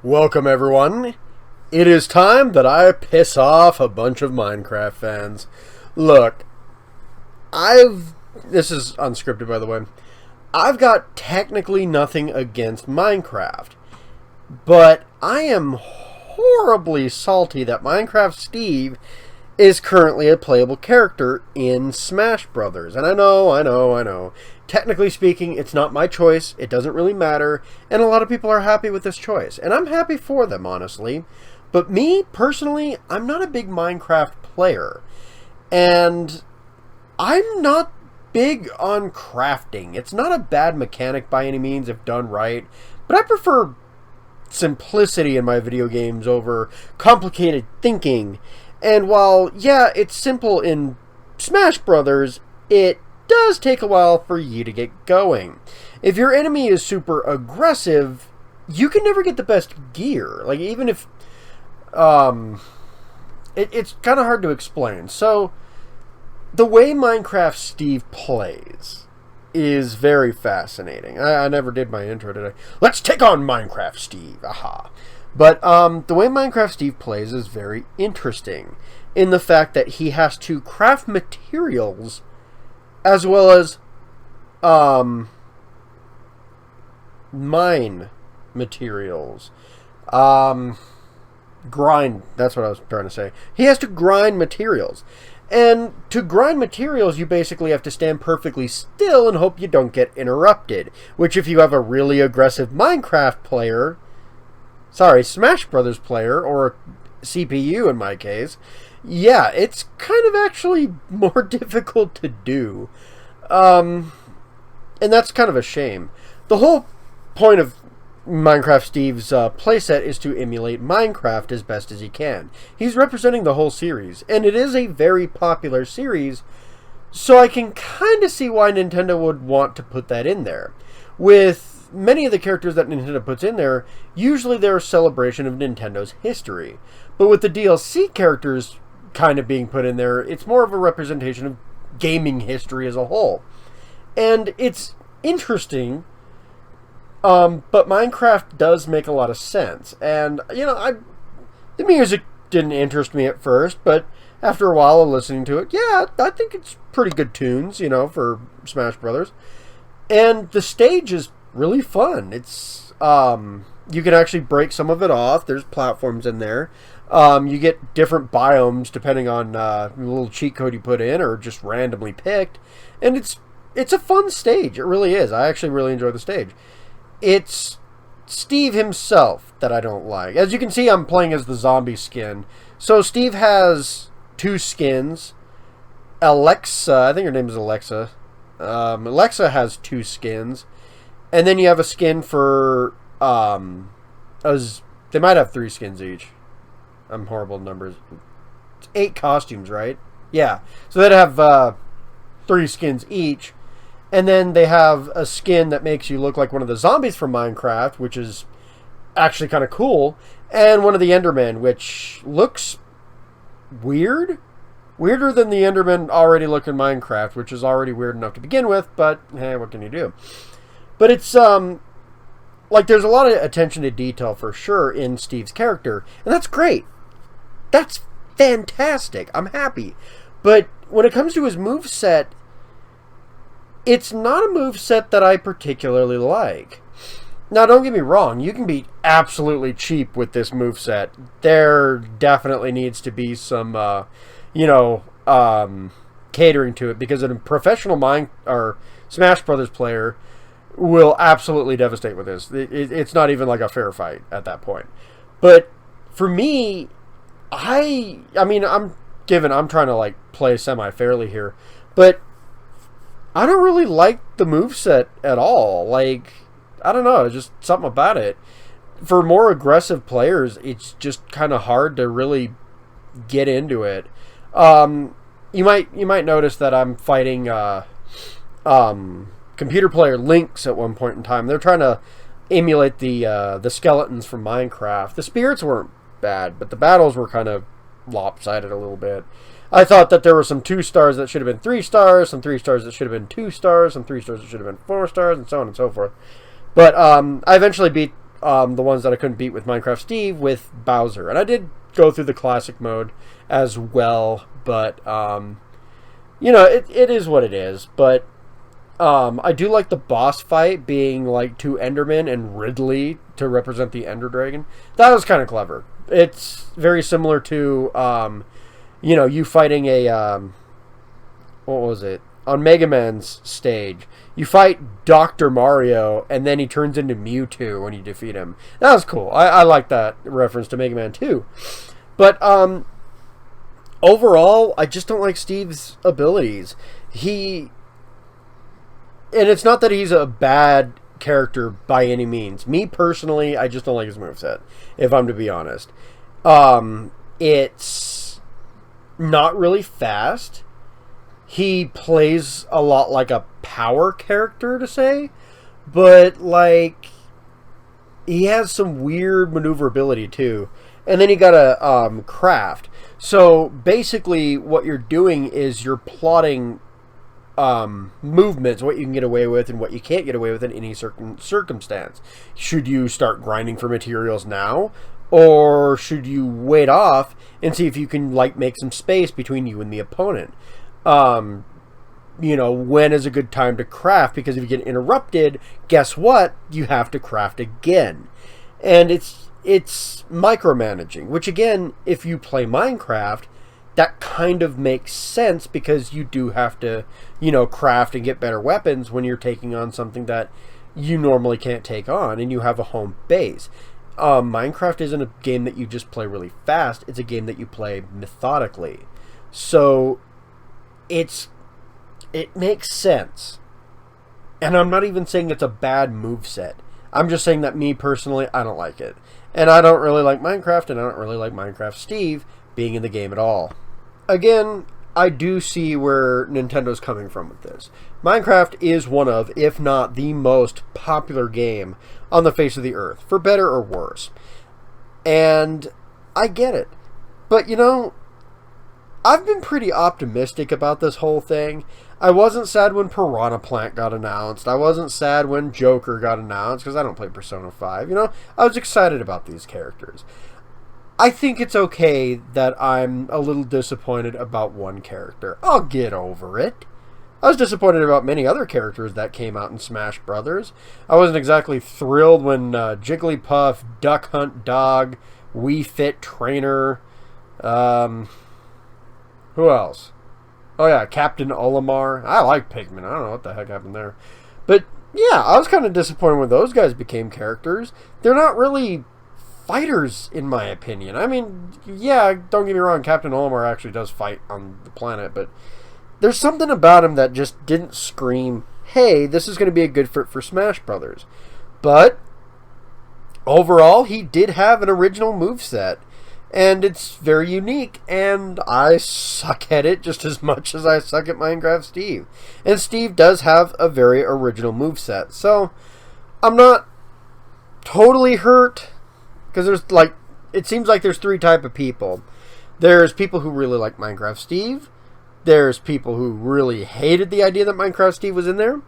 Welcome everyone. It is time that I piss off a bunch of Minecraft fans. Look, this is unscripted by the way. I've got technically nothing against Minecraft, but I am horribly salty that Minecraft Steve is currently a playable character in Smash Brothers. And I know. Technically speaking, it's not my choice. It doesn't really matter. And a lot of people are happy with this choice. And I'm happy for them, honestly. But me, personally, I'm not a big Minecraft player. And I'm not big on crafting. It's not a bad mechanic by any means if done right. But I prefer simplicity in my video games over complicated thinking. And while, yeah, it's simple in Smash Brothers, it does take a while for you to get going. If your enemy is super aggressive, you can never get the best gear. Like, even if... it's kind of hard to explain. So, the way Minecraft Steve plays is very fascinating. I never did my intro today. Let's take on Minecraft Steve. Aha. But the way Minecraft Steve plays is very interesting in the fact that he has to craft materials as well as mine materials. Grind, that's what I was trying to say. He has to grind materials. And to grind materials, you basically have to stand perfectly still and hope you don't get interrupted. Which if you have a really aggressive Minecraft player... Sorry, Smash Brothers player, or CPU in my case, yeah, it's kind of actually more difficult to do. And that's kind of a shame. The whole point of Minecraft Steve's playset is to emulate Minecraft as best as he can. He's representing the whole series, and it is a very popular series, so I can kind of see why Nintendo would want to put that in there. With many of the characters that Nintendo puts in there, usually they're a celebration of Nintendo's history. But with the DLC characters kind of being put in there, it's more of a representation of gaming history as a whole. And it's interesting, but Minecraft does make a lot of sense. And, you know, the music didn't interest me at first, but after a while of listening to it, yeah, I think it's pretty good tunes, you know, for Smash Brothers. And the stage is really fun. It's you can actually break some of it off. There's platforms in there. You get different biomes depending on the little cheat code you put in or just randomly picked, and it's a fun stage. It really is. I actually really enjoy the stage. It's Steve himself that I don't like. As you can see, I'm playing as the zombie skin. So Steve has two skins. Alexa, I think her name is Alexa. Alexa has two skins. And then you have a skin for, they might have 3 skins each. I'm horrible at numbers. It's 8 costumes, right? Yeah. So they'd have 3 skins each. And then they have a skin that makes you look like one of the zombies from Minecraft, which is actually kind of cool. And one of the Endermen, which looks weird. Weirder than the Endermen already look in Minecraft, which is already weird enough to begin with, but hey, what can you do? But it's, like, there's a lot of attention to detail for sure in Steve's character, and that's great. That's fantastic. I'm happy. But when it comes to his moveset, it's not a moveset that I particularly like. Now, don't get me wrong, you can be absolutely cheap with this moveset. There definitely needs to be some, catering to it, because a professional Smash Brothers player will absolutely devastate with this. It's not even like a fair fight at that point. But for me, I mean, I'm trying to like play semi-fairly here, but I don't really like the moveset at all. Like, I don't know, just something about it. For more aggressive players, it's just kind of hard to really get into it. You might notice that I'm fighting computer player Lynx at one point in time. They're trying to emulate the skeletons from Minecraft. The spirits weren't bad, but the battles were kind of lopsided a little bit. I thought that there were some 2 stars that should have been 3 stars, some 3 stars that should have been 2 stars, some 3 stars that should have been 4 stars, and so on and so forth. But I eventually beat the ones that I couldn't beat with Minecraft Steve with Bowser. And I did go through the classic mode as well, but, it is what it is. But I do like the boss fight being like two Endermen and Ridley to represent the Ender Dragon. That was kind of clever. It's very similar to, you fighting a, what was it? On Mega Man's stage, you fight Dr. Mario, and then he turns into Mewtwo when you defeat him. That was cool. I like that reference to Mega Man 2. But, overall, I just don't like Steve's abilities. And it's not that he's a bad character by any means. Me, personally, I just don't like his moveset, if I'm to be honest. It's not really fast. He plays a lot like a power character, to say, but, like, he has some weird maneuverability, too. And then you gotta, craft. So, basically, what you're doing is you're plotting, movements, what you can get away with and what you can't get away with in any certain circumstance. Should you start grinding for materials now? Or should you wait off and see if you can, like, make some space between you and the opponent? When is a good time to craft? Because if you get interrupted, guess what? You have to craft again. And it's micromanaging, which again, if you play Minecraft, that kind of makes sense because you do have to, craft and get better weapons when you're taking on something that you normally can't take on and you have a home base. Minecraft isn't a game that you just play really fast. It's a game that you play methodically. So it makes sense. And I'm not even saying it's a bad moveset. I'm just saying that me personally, I don't like it. And I don't really like Minecraft, and I don't really like Minecraft Steve being in the game at all. Again, I do see where Nintendo's coming from with this. Minecraft is one of, if not the most popular game on the face of the earth, for better or worse. And I get it. But, I've been pretty optimistic about this whole thing. I wasn't sad when Piranha Plant got announced. I wasn't sad when Joker got announced, because I don't play Persona 5. I was excited about these characters. I think it's okay that I'm a little disappointed about one character. I'll get over it. I was disappointed about many other characters that came out in Smash Brothers. I wasn't exactly thrilled when Jigglypuff, Duck Hunt Dog, Wii Fit Trainer, who else? Oh yeah, Captain Olimar. I like Pigman. I don't know what the heck happened there. But yeah, I was kind of disappointed when those guys became characters. They're not really fighters, in my opinion. I mean, yeah, don't get me wrong, Captain Olimar actually does fight on the planet, but there's something about him that just didn't scream, hey, this is going to be a good fit for Smash Brothers. But overall, he did have an original moveset. And it's very unique, and I suck at it just as much as I suck at Minecraft Steve. And Steve does have a very original moveset, so I'm not totally hurt, because it seems like there's three types of people. There's people who really like Minecraft Steve, there's people who really hated the idea that Minecraft Steve was in there,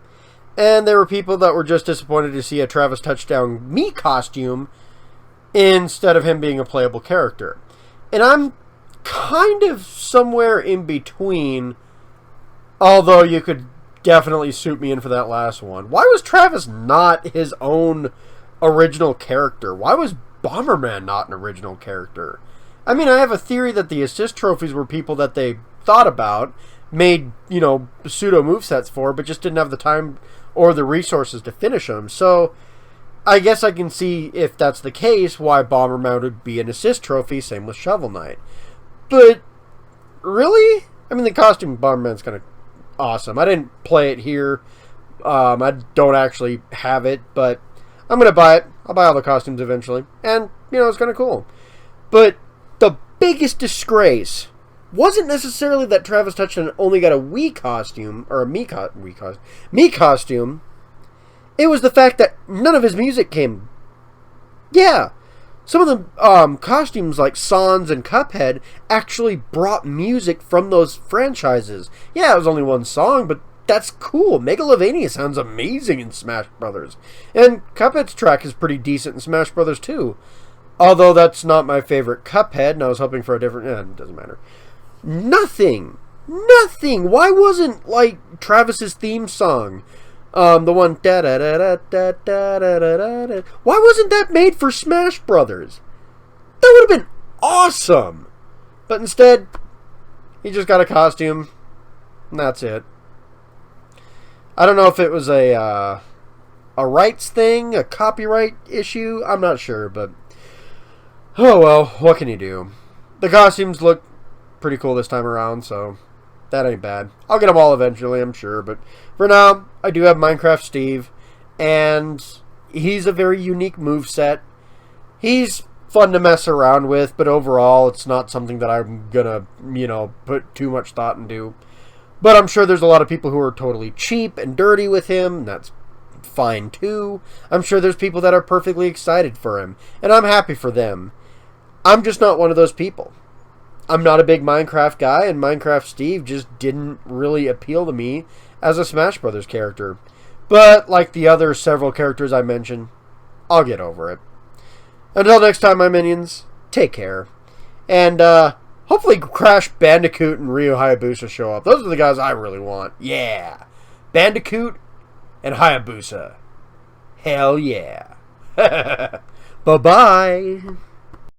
and there were people that were just disappointed to see a Travis Touchdown Mii costume instead of him being a playable character. And I'm kind of somewhere in between, although you could definitely suit me in for that last one. Why was Travis not his own original character? Why was Bomberman not an original character? I mean, I have a theory that the assist trophies were people that they thought about, made, pseudo movesets for, but just didn't have the time or the resources to finish them. So I guess I can see, if that's the case, why Bomberman would be an assist trophy, same with Shovel Knight. But, really? I mean, the costume of Bomberman's kind of awesome. I didn't play it here. I don't actually have it, but I'm going to buy it. I'll buy all the costumes eventually. And, it's kind of cool. But the biggest disgrace wasn't necessarily that Travis Touchdown only got a Wii costume, or a Mii costume. It was the fact that none of his music came. Yeah. Some of the costumes like Sans and Cuphead actually brought music from those franchises. Yeah, it was only one song, but that's cool. Megalovania sounds amazing in Smash Brothers. And Cuphead's track is pretty decent in Smash Brothers too. Although that's not my favorite Cuphead, and I was hoping for a different... it doesn't matter. Nothing! Nothing! Why wasn't, like, Travis's theme song, the one... da-da-da-da-da-da-da-da-da... Why wasn't that made for Smash Brothers? That would have been awesome! But instead, he just got a costume, and that's it. I don't know if it was a rights thing, a copyright issue, I'm not sure, but... oh well, what can you do? The costumes look pretty cool this time around, so that ain't bad. I'll get them all eventually, I'm sure, but for now, I do have Minecraft Steve, and he's a very unique moveset. He's fun to mess around with, but overall, it's not something that I'm gonna, put too much thought into. But I'm sure there's a lot of people who are totally cheap and dirty with him, and that's fine too. I'm sure there's people that are perfectly excited for him, and I'm happy for them. I'm just not one of those people. I'm not a big Minecraft guy, and Minecraft Steve just didn't really appeal to me as a Smash Brothers character. But, like the other several characters I mentioned, I'll get over it. Until next time, my minions, take care. And, hopefully Crash Bandicoot and Ryu Hayabusa show up. Those are the guys I really want. Yeah. Bandicoot and Hayabusa. Hell yeah. Bye-bye.